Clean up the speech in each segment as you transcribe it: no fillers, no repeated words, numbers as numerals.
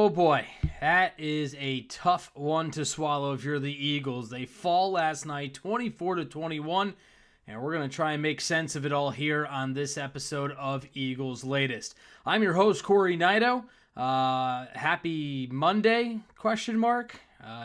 Oh boy, that is a tough one to swallow if you're the Eagles. They fall last night 24-21, and we're going to try and make sense of it all here on this episode of Eagles Latest. I'm your host, Cory Nidoh. Happy Monday, question mark.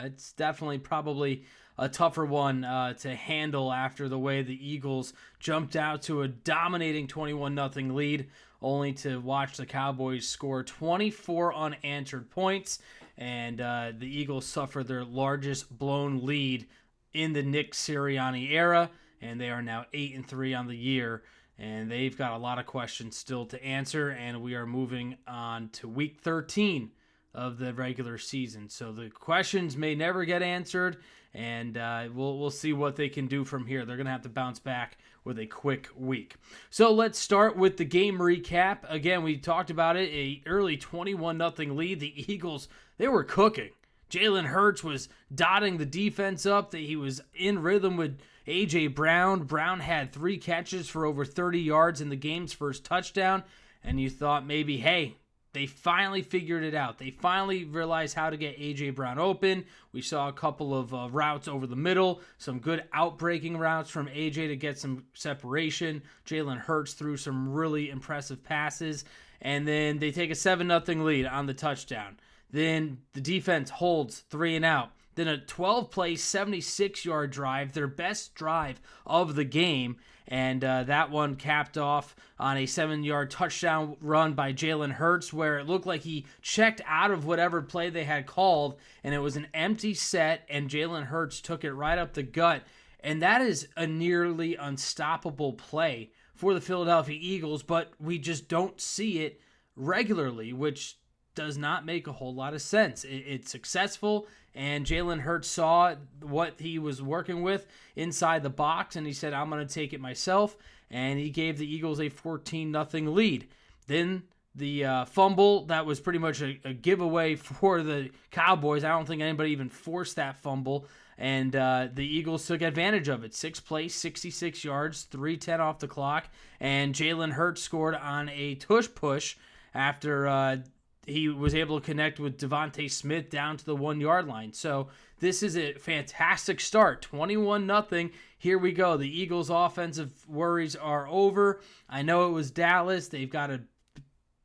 It's definitely probably a tougher one to handle after the way the Eagles jumped out to a dominating 21-0 lead, only to watch the Cowboys score 24 unanswered points, and the Eagles suffer their largest blown lead in the Nick Sirianni era, and they are now 8-3 on the year, and they've got a lot of questions still to answer, and we are moving on to Week 13 of the regular season. So the questions may never get answered, and we'll see what they can do from here. They're going to have to bounce back with a quick week. So let's start with the game recap. Again, we talked about it, a early 21-0 lead. The Eagles, they were cooking. Jalen Hurts was dotting the defense up. He was in rhythm with A.J. Brown. Brown had 3 catches for over 30 yards in the game's first touchdown, and you thought maybe, hey, they finally figured it out. They finally realized how to get A.J. Brown open. We saw a couple of routes over the middle, some good outbreaking routes from A.J. to get some separation. Jalen Hurts threw some really impressive passes, and then they take a 7-0 lead on the touchdown. Then the defense holds 3 and out. Then a 12-play, 76-yard drive, their best drive of the game, and that one capped off on a 7-yard touchdown run by Jalen Hurts, where it looked like he checked out of whatever play they had called, and it was an empty set, and Jalen Hurts took it right up the gut, and that is a nearly unstoppable play for the Philadelphia Eagles, but we just don't see it regularly, which does not make a whole lot of sense. It's successful, and Jalen Hurts saw what he was working with inside the box, and he said, I'm going to take it myself, and he gave the Eagles a 14-0 lead. Then the fumble, that was pretty much a giveaway for the Cowboys. I don't think anybody even forced that fumble, and the Eagles took advantage of it. 6 plays, 66 yards, 3:10 off the clock, and Jalen Hurts scored on a tush push after he was able to connect with Devontae Smith down to the 1-yard line. So this is a fantastic start. 21-0. Here we go. The Eagles' offensive worries are over. I know it was Dallas. They've got a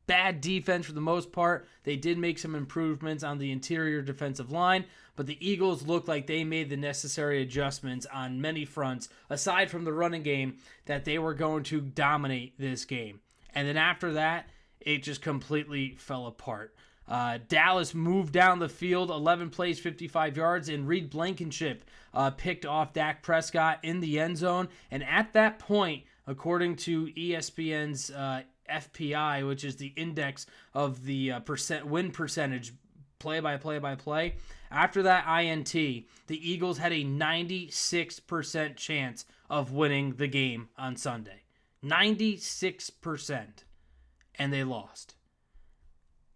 bad defense for the most part. They did make some improvements on the interior defensive line, but the Eagles looked like they made the necessary adjustments on many fronts, aside from the running game, that they were going to dominate this game. And then after that, it just completely fell apart. Dallas moved down the field, 11 plays, 55 yards, and Reed Blankenship picked off Dak Prescott in the end zone. And at that point, according to ESPN's FPI, which is the index of the win percentage, play-by-play, after that INT, the Eagles had a 96% chance of winning the game on Sunday. 96%. And they lost.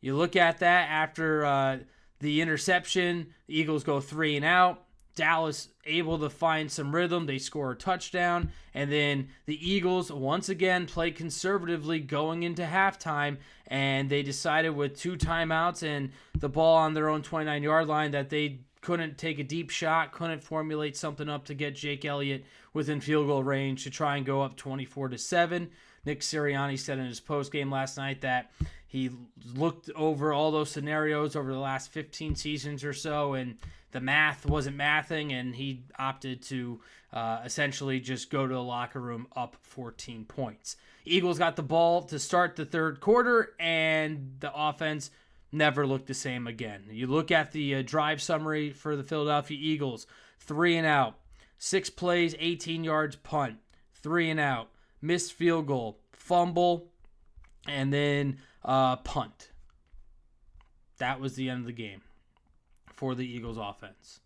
You look at that after the interception, the Eagles go 3 and out. Dallas able to find some rhythm. They score a touchdown. And then the Eagles once again play conservatively going into halftime. And they decided with 2 timeouts and the ball on their own 29-yard line that they couldn't take a deep shot, couldn't formulate something up to get Jake Elliott within field goal range to try and go up 24-7. Nick Sirianni said in his postgame last night that he looked over all those scenarios over the last 15 seasons or so, and the math wasn't mathing, and he opted to essentially just go to the locker room up 14 points. Eagles got the ball to start the third quarter, and the offense never looked the same again. You look at the drive summary for the Philadelphia Eagles, 3 and out, 6 plays, 18 yards, punt, 3 and out, missed field goal, fumble, and then punt. That was the end of the game for the Eagles offense.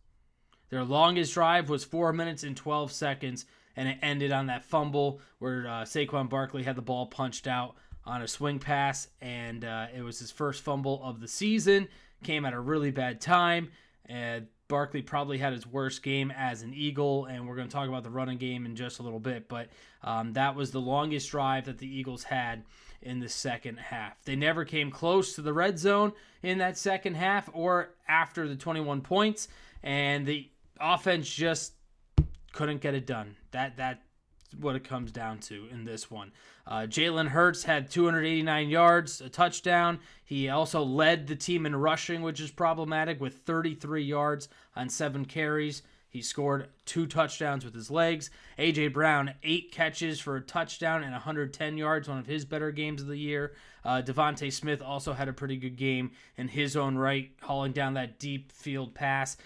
Their longest drive was 4 minutes and 12 seconds, and it ended on that fumble where Saquon Barkley had the ball punched out on a swing pass, and it was his first fumble of the season. Came at a really bad time, and Barkley probably had his worst game as an Eagle, and we're going to talk about the running game in just a little bit, but that was the longest drive that the Eagles had in the second half. They never came close to the red zone in that second half or after the 21 points, and the offense just couldn't get it done. That's what it comes down to in this one. Jalen Hurts had 289 yards, a touchdown. He also led the team in rushing, which is problematic, with 33 yards on 7 carries. He scored 2 touchdowns with his legs. A.J. Brown, 8 catches for a touchdown and 110 yards, one of his better games of the year. Devontae Smith also had a pretty good game in his own right, hauling down that deep field pass.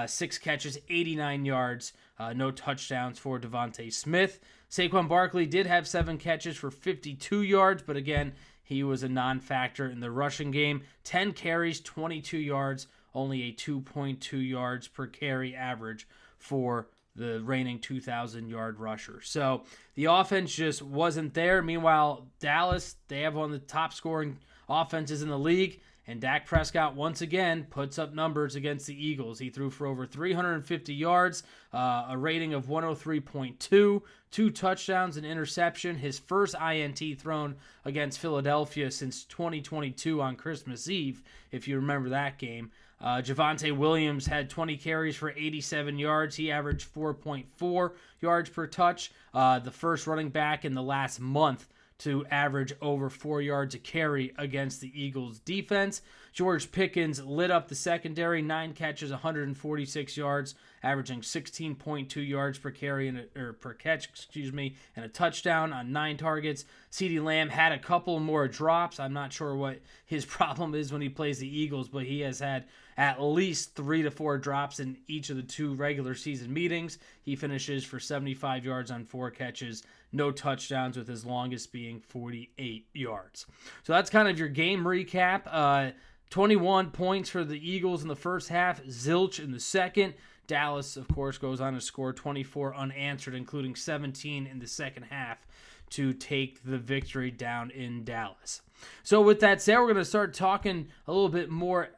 6 catches, 89 yards, no touchdowns for Devontae Smith. Saquon Barkley did have 7 catches for 52 yards, but again, he was a non-factor in the rushing game. 10 carries, 22 yards, only a 2.2 yards per carry average for the reigning 2,000-yard rusher. So the offense just wasn't there. Meanwhile, Dallas, they have one of the top scoring offenses in the league, and Dak Prescott once again puts up numbers against the Eagles. He threw for over 350 yards, a rating of 103.2, 2 touchdowns, an interception, his first INT thrown against Philadelphia since 2022 on Christmas Eve, if you remember that game. Javonte Williams had 20 carries for 87 yards. He averaged 4.4 yards per touch, the first running back in the last month to average over 4 yards a carry against the Eagles defense. George Pickens lit up the secondary, 9 catches, 146 yards, averaging 16.2 yards per carry per catch, and a touchdown on 9 targets. CeeDee Lamb had a couple more drops. I'm not sure what his problem is when he plays the Eagles, but he has had at least 3 to 4 drops in each of the 2 regular season meetings. He finishes for 75 yards on 4 catches, no touchdowns, with his longest being 48 yards. So that's kind of your game recap. 21 points for the Eagles in the first half, zilch in the second. Dallas, of course, goes on to score 24 unanswered, including 17 in the second half, to take the victory down in Dallas. So with that said, we're going to start talking a little bit more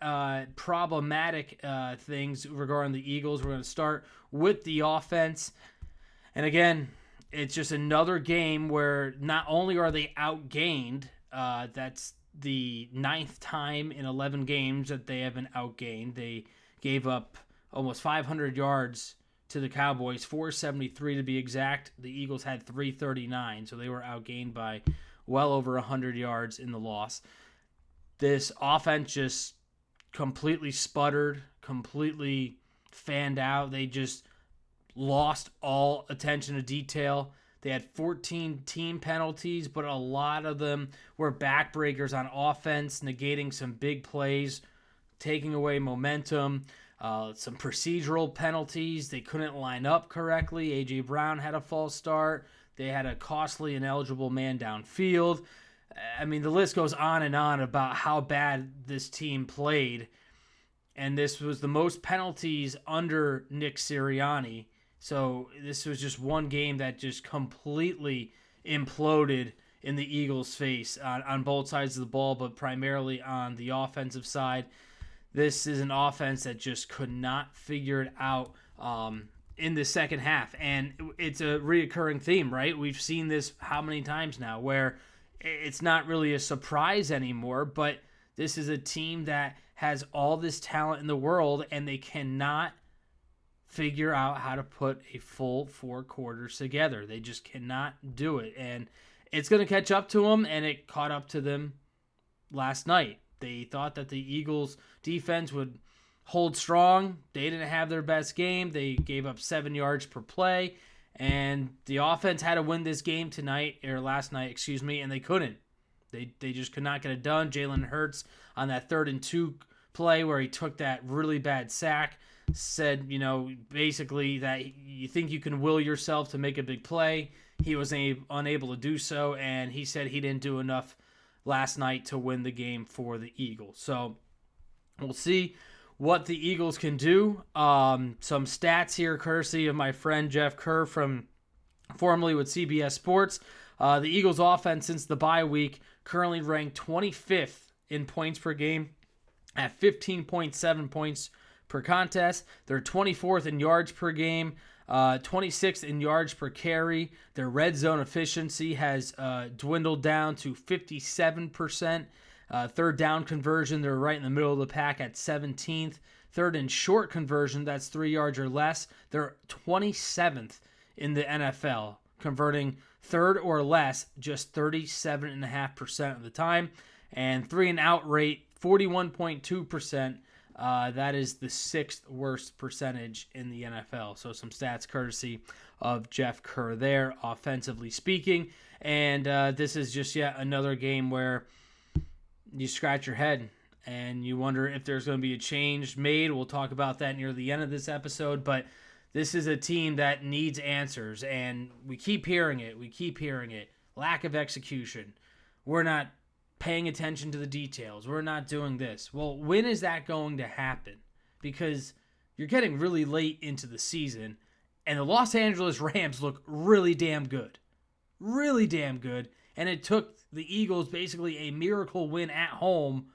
problematic things regarding the Eagles. We're going to start with the offense. And again, it's just another game where not only are they outgained, that's the 9th time in 11 games that they have been outgained. They gave up almost 500 yards to the Cowboys, 473 to be exact. The Eagles had 339, so they were outgained by well over 100 yards in the loss. This offense just completely sputtered, completely fanned out. They just lost all attention to detail. They had 14 team penalties, but a lot of them were backbreakers on offense, negating some big plays, taking away momentum. Some procedural penalties. They couldn't line up correctly. A.J. Brown had a false start. They had a costly ineligible man downfield. I mean, the list goes on and on about how bad this team played. And this was the most penalties under Nick Sirianni. So this was just one game that just completely imploded in the Eagles' face on both sides of the ball, but primarily on the offensive side. This is an offense that just could not figure it out in the second half. And it's a reoccurring theme, right? We've seen this how many times now, where it's not really a surprise anymore, but this is a team that has all this talent in the world, and they cannot figure out how to put a full 4 quarters together. They just cannot do it. And it's going to catch up to them, and it caught up to them last night. They thought that the Eagles defense would hold strong. They didn't have their best game. They gave up 7 yards per play, and the offense had to win this game last night, and they couldn't. They just could not get it done. Jalen Hurts on that 3rd and 2 play where he took that really bad sack said, basically that you think you can will yourself to make a big play. He was unable to do so, and he said he didn't do enough last night to win the game for the Eagles. So we'll see what the Eagles can do. Some stats here, courtesy of my friend Jeff Kerr formerly with CBS Sports. The Eagles offense since the bye week currently ranked 25th in points per game at 15.7 points per contest. They're 24th in yards per game. 26th in yards per carry. Their red zone efficiency has dwindled down to 57%. Third down conversion, they're right in the middle of the pack at 17th. Third and short conversion, that's 3 yards or less. They're 27th in the NFL, converting third or less just 37.5% of the time. And 3 and out rate, 41.2%. That is the 6th worst percentage in the NFL. So some stats courtesy of Jeff Kerr there, offensively speaking. And this is just yet another game where you scratch your head and you wonder if there's going to be a change made. We'll talk about that near the end of this episode. But this is a team that needs answers, and we keep hearing it. Lack of execution. We're not paying attention to the details. We're not doing this. Well, when is that going to happen? Because you're getting really late into the season, and the Los Angeles Rams look really damn good. Really damn good. And it took the Eagles basically a miracle win at home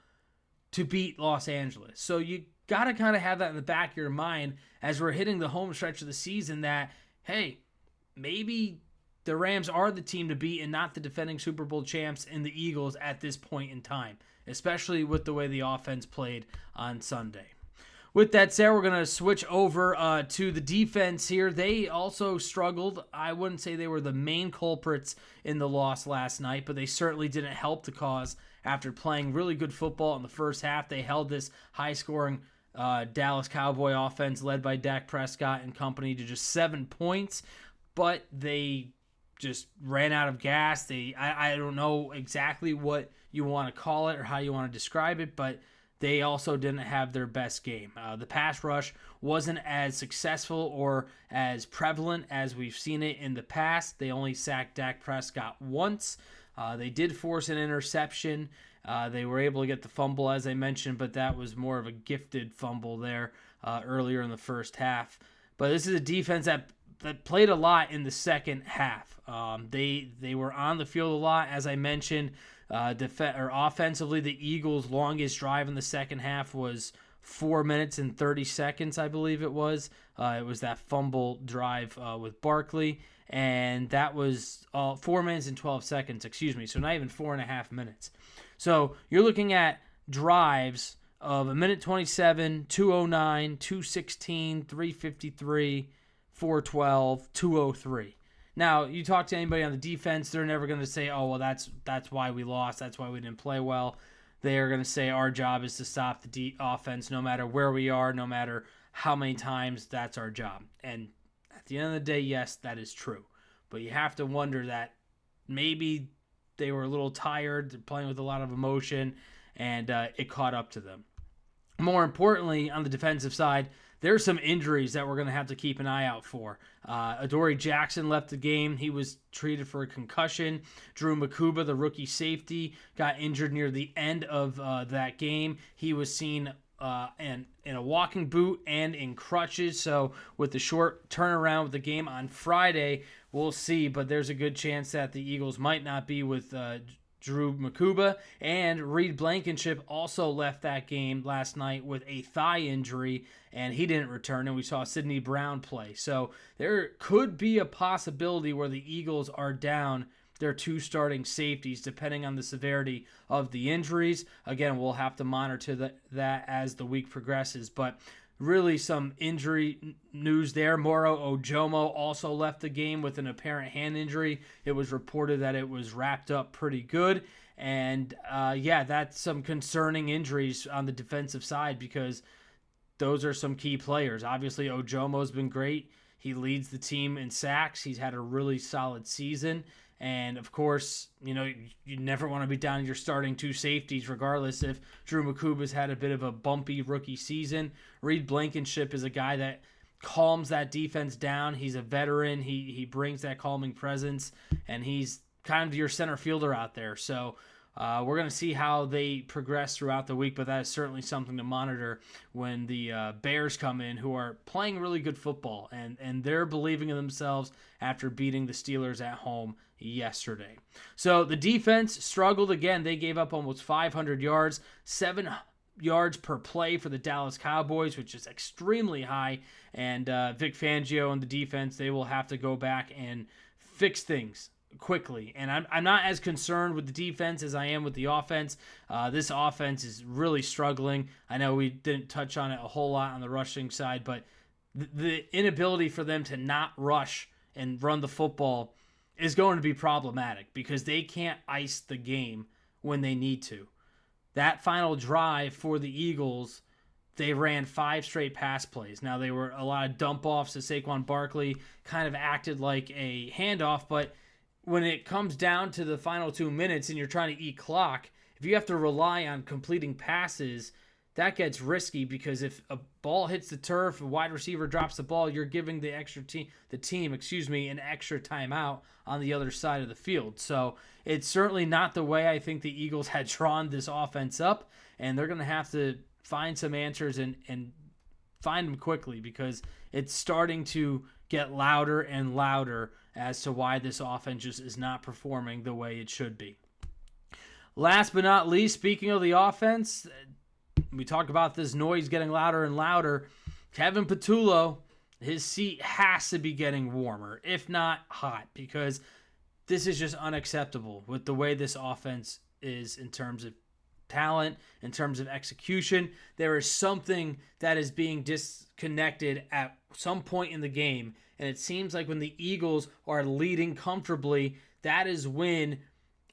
to beat Los Angeles. So you got to kind of have that in the back of your mind as we're hitting the home stretch of the season that, hey, maybe the Rams are the team to beat and not the defending Super Bowl champs in the Eagles at this point in time, especially with the way the offense played on Sunday. With that said, we're going to switch over to the defense here. They also struggled. I wouldn't say they were the main culprits in the loss last night, but they certainly didn't help the cause after playing really good football in the first half. They held this high-scoring Dallas Cowboy offense led by Dak Prescott and company to just 7 points, but they just ran out of gas. I don't know exactly what you want to call it or how you want to describe it, but they also didn't have their best game. The pass rush wasn't as successful or as prevalent as we've seen it in the past. They only sacked Dak Prescott once. They did force an interception. They were able to get the fumble, as I mentioned, but that was more of a gifted fumble there earlier in the first half. But this is a defense that played a lot in the second half. They were on the field a lot, as I mentioned. Offensively, the Eagles' longest drive in the second half was 4 minutes and 30 seconds, I believe it was. It was that fumble drive with Barkley, and that was 4 minutes and 12 seconds, so not even 4.5 minutes. So you're looking at drives of 1:27, 2:09, 2:16, 3:53, 4:12, 2:03. Now, you talk to anybody on the defense, they're never going to say, oh, well, that's why we lost, that's why we didn't play well. They are going to say our job is to stop the offense no matter where we are, no matter how many times, that's our job. And at the end of the day, yes, that is true. But you have to wonder that maybe they were a little tired, they're playing with a lot of emotion, and it caught up to them. More importantly, on the defensive side, there's some injuries that we're going to have to keep an eye out for. Adoree Jackson left the game. He was treated for a concussion. Drew Makuba, the rookie safety, got injured near the end of that game. He was seen in a walking boot and in crutches. So with the short turnaround with the game on Friday, we'll see. But there's a good chance that the Eagles might not be with Drew Makuba, and Reed Blankenship also left that game last night with a thigh injury, and he didn't return, and we saw Sidney Brown play. So there could be a possibility where the Eagles are down their 2 starting safeties, depending on the severity of the injuries. Again, we'll have to monitor that as the week progresses, but really some injury news there. Moro Ojomo also left the game with an apparent hand injury. It was reported that it was wrapped up pretty good. And that's some concerning injuries on the defensive side because those are some key players. Obviously, Ojomo's been great. He leads the team in sacks. He's had a really solid season. And, of course, you never want to be down your starting 2 safeties, regardless if Drew Makuba's had a bit of a bumpy rookie season. Reed Blankenship is a guy that calms that defense down. He's a veteran. He brings that calming presence, and he's kind of your center fielder out there. So we're going to see how they progress throughout the week, but that is certainly something to monitor when the Bears come in, who are playing really good football, and they're believing in themselves after beating the Steelers at home yesterday. So the defense struggled again. They gave up almost 500 yards, yards per play for the Dallas Cowboys, which is extremely high. And Vic Fangio and the defense, they will have to go back and fix things quickly. And I'm not as concerned with the defense as I am with the offense. This offense is really struggling. I know we didn't touch on it a whole lot on the rushing side, but the inability for them to not rush and run the football is going to be problematic because they can't ice the game when they need to. That final drive for the Eagles, they ran 5 straight pass plays. Now, they were a lot of dump-offs to Saquon Barkley, kind of acted like a handoff, but when it comes down to the final 2 minutes and you're trying to eat clock, if you have to rely on completing passes, that gets risky because if a ball hits the turf, a wide receiver drops the ball, you're giving the team an extra timeout on the other side of the field. So it's certainly not the way I think the Eagles had drawn this offense up, and they're going to have to find some answers and find them quickly because it's starting to get louder and louder as to why this offense just is not performing the way it should be. Last but not least, speaking of the offense, we talk about this noise getting louder and louder. Kevin Patullo, his seat has to be getting warmer, if not hot, because this is just unacceptable with the way this offense is in terms of talent, in terms of execution. There is something that is being disconnected at some point in the game, and it seems like when the Eagles are leading comfortably, that is when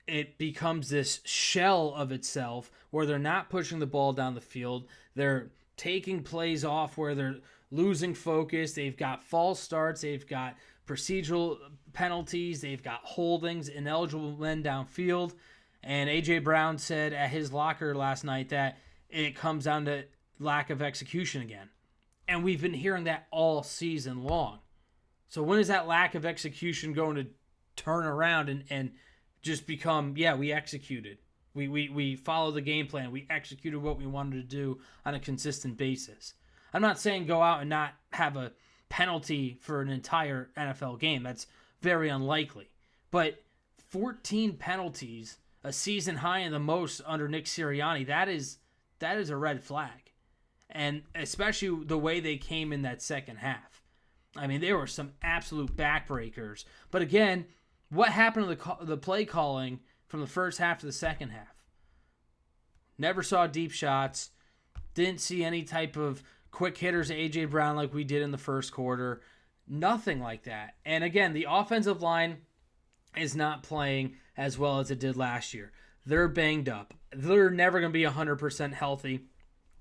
it becomes this shell of itself where they're not pushing the ball down the field. They're taking plays off where they're losing focus. They've got false starts. They've got procedural penalties. They've got holdings, ineligible men downfield. And A.J. Brown said at his locker last night that it comes down to lack of execution again. And we've been hearing that all season long. So when is that lack of execution going to turn around and just become, we executed. We followed the game plan. We executed what we wanted to do on a consistent basis. I'm not saying go out and not have a penalty for an entire NFL game. That's very unlikely. But 14 penalties, a season high and the most under Nick Sirianni, that is a red flag. And especially the way they came in that second half. I mean, there were some absolute backbreakers. But again, what happened to the play calling from the first half to the second half? Never saw deep shots. Didn't see any type of quick hitters to A.J. Brown like we did in the first quarter. Nothing like that. And again, the offensive line is not playing as well as it did last year. They're banged up. They're never going to be 100% healthy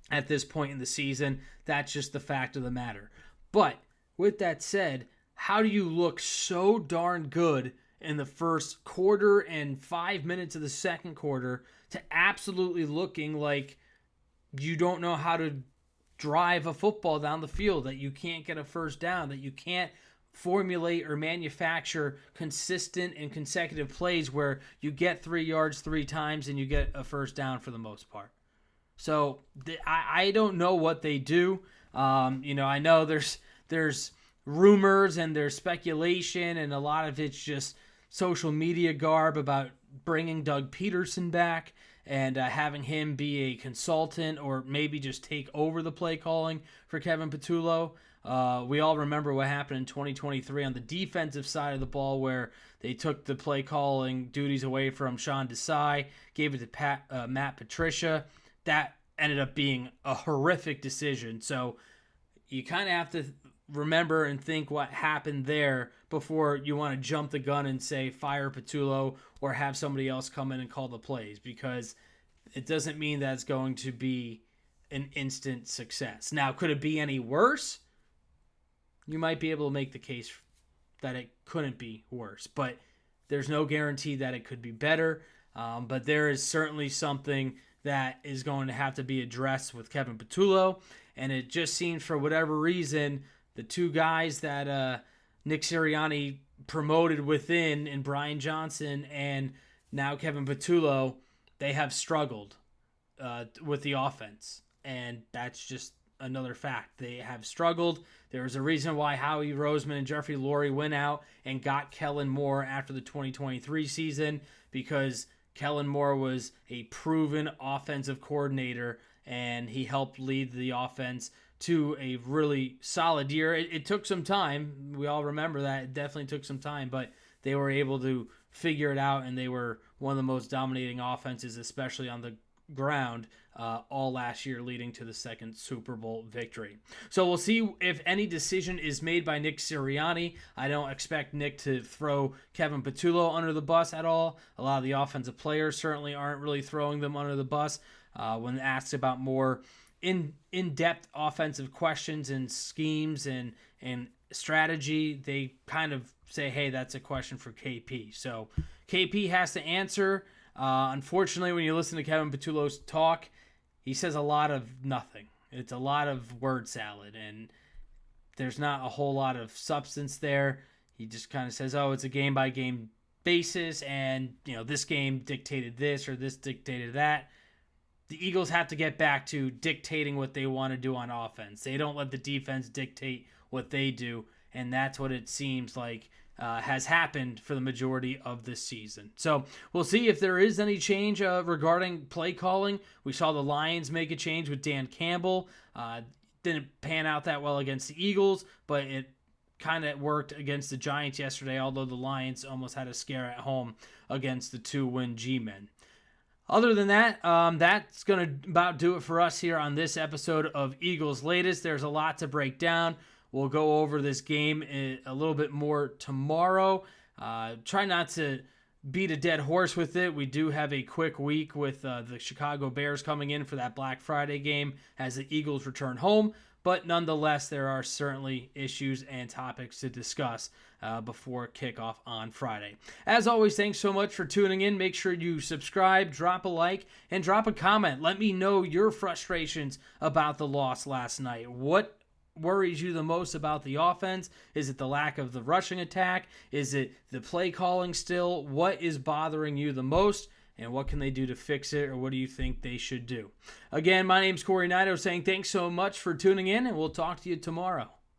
at this point in the season. That's just the fact of the matter. But with that said, how do you look so darn good in the first quarter and 5 minutes of the second quarter to absolutely looking like you don't know how to drive a football down the field, that you can't get a first down, that you can't formulate or manufacture consistent and consecutive plays where you get 3 yards 3 times and you get a first down for the most part. So I don't know what they do. I know there's rumors and there's speculation and a lot of it's just social media garb about bringing Doug Peterson back and having him be a consultant or maybe just take over the play calling for Kevin Patullo. We all remember what happened in 2023 on the defensive side of the ball where they took the play calling duties away from Sean Desai, gave it to Matt Patricia. That ended up being a horrific decision. So you kind of have to remember and think what happened there before you want to jump the gun and say fire Patullo or have somebody else come in and call the plays, because it doesn't mean that it's going to be an instant success. Now, could it be any worse? You might be able to make the case that it couldn't be worse, but there's no guarantee that it could be better. But there is certainly something that is going to have to be addressed with Kevin Patullo, and it just seems for whatever reason the two guys that Nick Sirianni promoted within, and Brian Johnson and now Kevin Patullo, they have struggled with the offense. And that's just another fact. They have struggled. There's a reason why Howie Roseman and Jeffrey Lurie went out and got Kellen Moore after the 2023 season, because Kellen Moore was a proven offensive coordinator and he helped lead the offense to a really solid year. It took some time. We all remember that. It definitely took some time, but they were able to figure it out, and they were one of the most dominating offenses, especially on the ground, all last year, leading to the second Super Bowl victory. So we'll see if any decision is made by Nick Sirianni. I don't expect Nick to throw Kevin Patullo under the bus at all. A lot of the offensive players certainly aren't really throwing them under the bus. When asked about more in-depth offensive questions and schemes and strategy, they kind of say, hey, that's a question for KP. So KP has to answer. Unfortunately, when you listen to Kevin Patullo's talk, he says a lot of nothing. It's a lot of word salad, and there's not a whole lot of substance there. He just kind of says, oh, it's a game-by-game basis, and this game dictated this or this dictated that. The Eagles have to get back to dictating what they want to do on offense. They don't let the defense dictate what they do, and that's what it seems like has happened for the majority of this season. So we'll see if there is any change regarding play calling. We saw the Lions make a change with Dan Campbell. Didn't pan out that well against the Eagles, but it kind of worked against the Giants yesterday, although the Lions almost had a scare at home against the 2-win G-Men. Other than that, that's going to about do it for us here on this episode of Eagles Latest. There's a lot to break down. We'll go over this game a little bit more tomorrow. Try not to beat a dead horse with it. We do have a quick week with the Chicago Bears coming in for that Black Friday game as the Eagles return home. But nonetheless, there are certainly issues and topics to discuss before kickoff on Friday. As always, thanks so much for tuning in. Make sure you subscribe, drop a like, and drop a comment. Let me know your frustrations about the loss last night. What worries you the most about the offense? Is it the lack of the rushing attack? Is it the play calling still? What is bothering you the most? And what can they do to fix it, or what do you think they should do? Again, my name's Cory Nidoh saying thanks so much for tuning in, and we'll talk to you tomorrow.